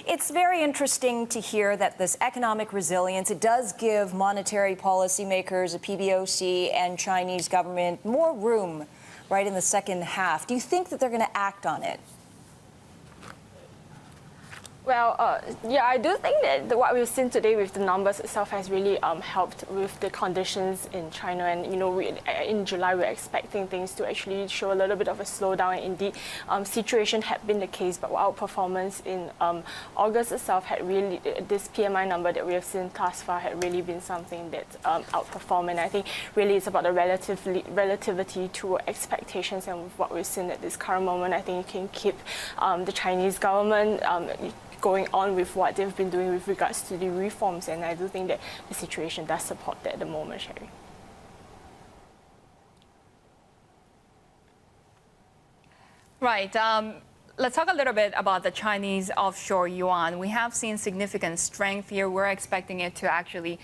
It's very interesting to hear that this economic resilience, it does give monetary policymakers, the PBOC and Chinese government more room right in the second half. Do you think that they're going to act on it? Well, yeah, I do think that what we've seen today with the numbers itself has really helped with the conditions in China. And, you know, in July, we're expecting things to actually show a little bit of a slowdown. And indeed, situation had been the case, but our performance in August itself had really, this PMI number that we have seen thus far had really been something that outperformed. And I think really it's about the relativity to expectations, and with what we've seen at this current moment, I think you can keep the Chinese government going on with what they've been doing with regards to the reforms, and I do think that the situation does support that at the moment, Sherry. Right. Let's talk a little bit about the Chinese offshore yuan. We have seen significant strength here. We're expecting it to actually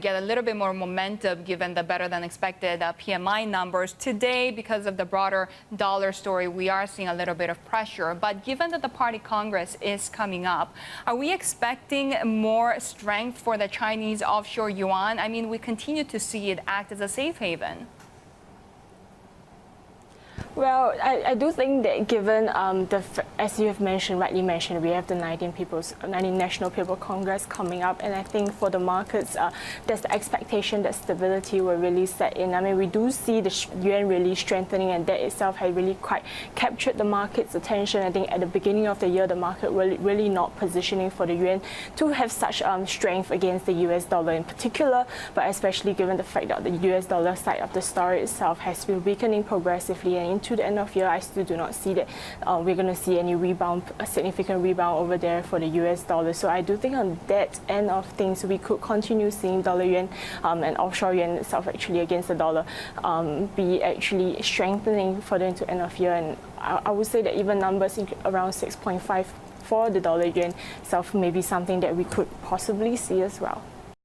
get a little bit more momentum given the better than expected PMI numbers. Today, because of the broader dollar story, we are seeing a little bit of pressure. But given that the Party Congress is coming up, are we expecting more strength for the Chinese offshore yuan? I mean, we continue to see it act as a safe haven. Well, I do think that given as you have mentioned, rightly mentioned, we have the 19 National People Congress coming up, and I think for the markets, there's the expectation that stability will really set in. I mean, we do see the yuan really strengthening, and that itself has really quite captured the market's attention. I think at the beginning of the year, the market really not positioning for the yuan to have such strength against the US dollar in particular, but especially given the fact that the US dollar side of the story itself has been weakening progressively, and into the end of year, I still do not see that we're going to see any rebound, a significant rebound over there for the US dollar. So I do think on that end of things, we could continue seeing dollar yuan and offshore yuan itself actually against the dollar be actually strengthening further into end of year. And I would say that even numbers around 6.5 for the dollar yuan itself may be something that we could possibly see as well.